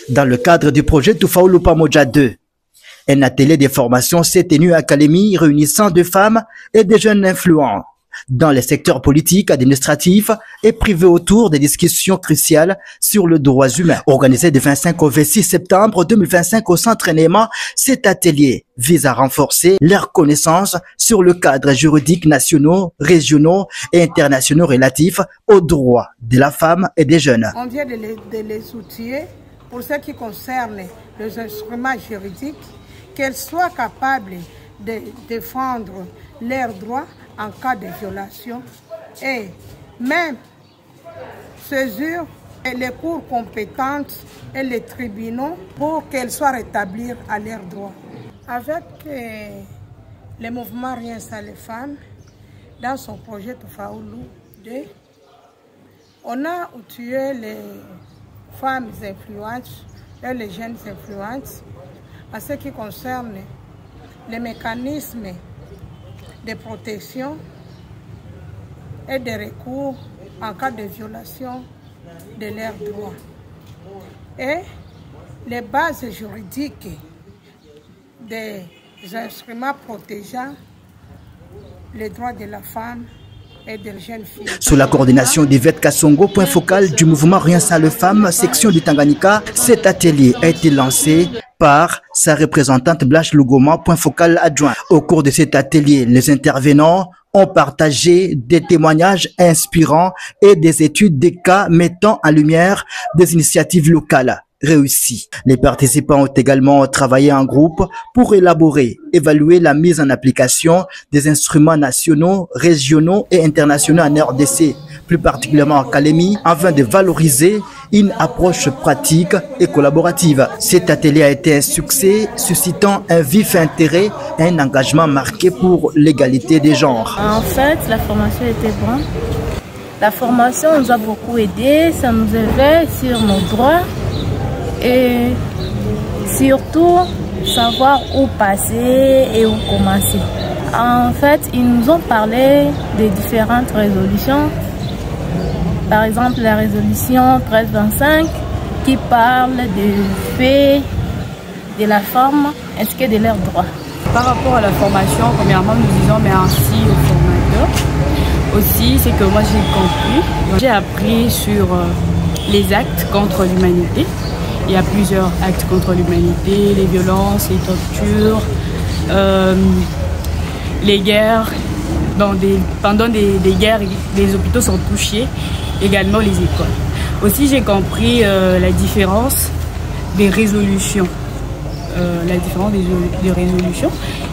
Dans le cadre du projet Tufaulu Pamoja 2, un atelier de formation s'est tenu à Kalemi réunissant des femmes et des jeunes influents dans les secteurs politiques, administratifs et privés autour des discussions cruciales sur les droits humains. Organisé du 25 au 26 septembre 2025 au centre Néma, cet atelier vise à renforcer leurs connaissances sur le cadre juridique nationaux, régionaux et internationaux relatifs aux droits de la femme et des jeunes. On vient de les outiller pour ce qui concerne les instruments juridiques, qu'elles soient capables de défendre leurs droits en cas de violation et même saisir les cours compétentes et les tribunaux pour qu'elles soient rétablies à leurs droits. Avec le mouvement Rien sans les femmes, dans son projet Tufaulu 2, on a outillé les femmes influentes et les jeunes influentes à ce qui concerne les mécanismes de protection et de recours en cas de violation de leurs droits et les bases juridiques des instruments protégeant les droits de la femme et des jeunes filles. Sous la coordination d'Yvette Kassongo, point focal du mouvement Rien sans les femmes, section du Tanganyika, cet atelier a été lancé par sa représentante Blanche Lugoma, point focal adjoint. Au cours de cet atelier, les intervenants ont partagé des témoignages inspirants et des études des cas mettant en lumière des initiatives locales réussies. Les participants ont également travaillé en groupe pour élaborer, évaluer la mise en application des instruments nationaux, régionaux et internationaux en RDC, plus particulièrement en Kalemi, afin de valoriser une approche pratique et collaborative. Cet atelier a été un succès, suscitant un vif intérêt et un engagement marqué pour l'égalité des genres. En fait, la formation était bonne. La formation nous a beaucoup aidé, ça nous éveille sur nos droits et surtout savoir où passer et où commencer. En fait, ils nous ont parlé des différentes résolutions. Par exemple, la résolution 1325 qui parle du fait de la femme ainsi que de leurs droits. Par rapport à la formation, premièrement, nous disons merci au formateur. Aussi, c'est que moi j'ai compris, j'ai appris sur les actes contre l'humanité. Il y a plusieurs actes contre l'humanité, les violences, les tortures, les guerres. Pendant des guerres, les hôpitaux sont touchés, également les écoles. Aussi, j'ai compris la différence des résolutions. Des résolutions.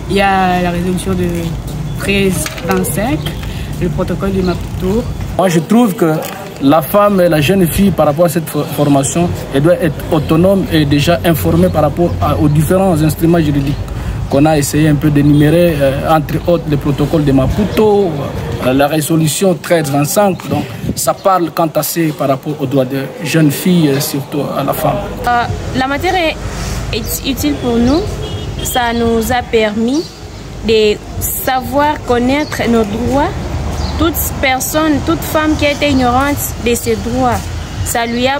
Il y a la résolution de 1325, le protocole de Maputo. Moi, je trouve que la femme et la jeune fille, par rapport à cette formation, elle doit être autonome et déjà informée par rapport aux différents instruments juridiques qu'on a essayé un peu d'énumérer, entre autres le protocole de Maputo, la résolution 1325. Donc, ça parle quant à ça par rapport aux droits des jeunes filles, surtout à la femme. La matière est utile pour nous. Ça nous a permis de savoir connaître nos droits. Toute personne, toute femme qui était ignorante de ses droits, ça lui a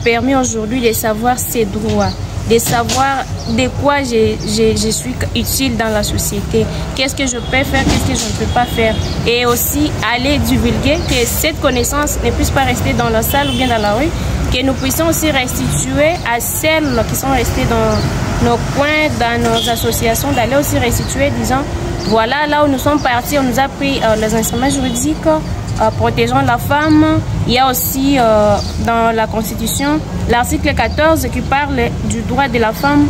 permis aujourd'hui de savoir ses droits, de savoir de quoi je suis utile dans la société, qu'est-ce que je peux faire, qu'est-ce que je ne peux pas faire. Et aussi aller divulguer que cette connaissance ne puisse pas rester dans la salle ou bien dans la rue, que nous puissions aussi restituer à celles qui sont restées dans nos coins, dans nos associations, d'aller aussi restituer, disant, voilà, là où nous sommes partis, on nous a pris les instruments juridiques protégeant la femme. Il y a aussi dans la Constitution l'article 14 qui parle du droit de la femme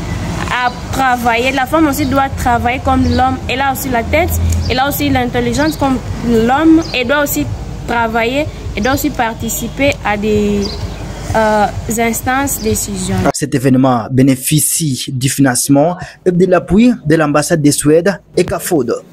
à travailler. La femme aussi doit travailler comme l'homme. Elle a aussi la tête, elle a aussi l'intelligence comme l'homme. Elle doit aussi travailler, elle doit aussi participer à des instances décisionnelles. Cet événement bénéficie du financement et de l'appui de l'ambassade de Suède et CAFOD.